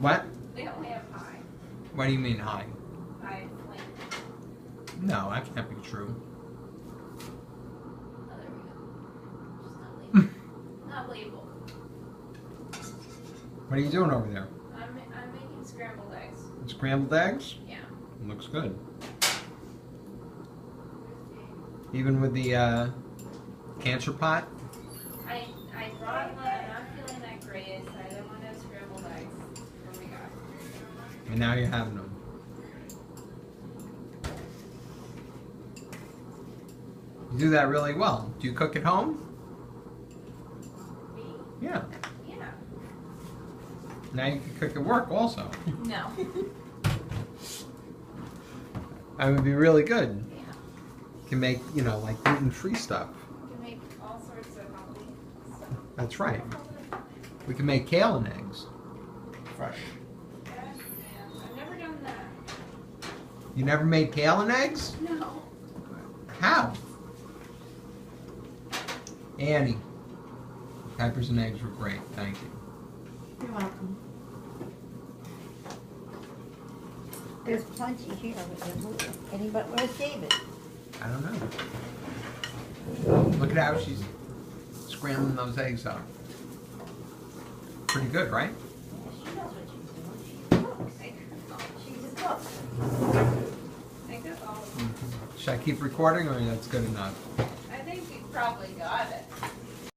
What? They only have high. What do you mean high? High flame. No, that can't be true. Oh, there we go. Just not labeled. What are you doing over there? I'm making scrambled eggs. Scrambled eggs? Yeah. Looks good. Even with the cancer pot? I brought one. I'm not feeling that great, so I didn't want to have scrambled eggs. Oh my god. And now you're having them. You do that really well. Do you cook at home? Me? Yeah. Yeah. Now you can cook at work also. No. That would be really good. Yeah. You can make, you know, like gluten-free stuff. You can make all sorts of healthy stuff. That's right. We can make kale and eggs. Fresh. Yeah, I've never done that. You never made kale and eggs? No. How? Annie. Peppers and eggs were great. Thank you. You're welcome. There's plenty here. Anybody, where's David? I don't know. Look at how she's scrambling those eggs up. Pretty good, right? Yeah, she knows what she's doing. She's a cook. I guess all of them. Should I keep recording or that's good enough? I think you probably got it.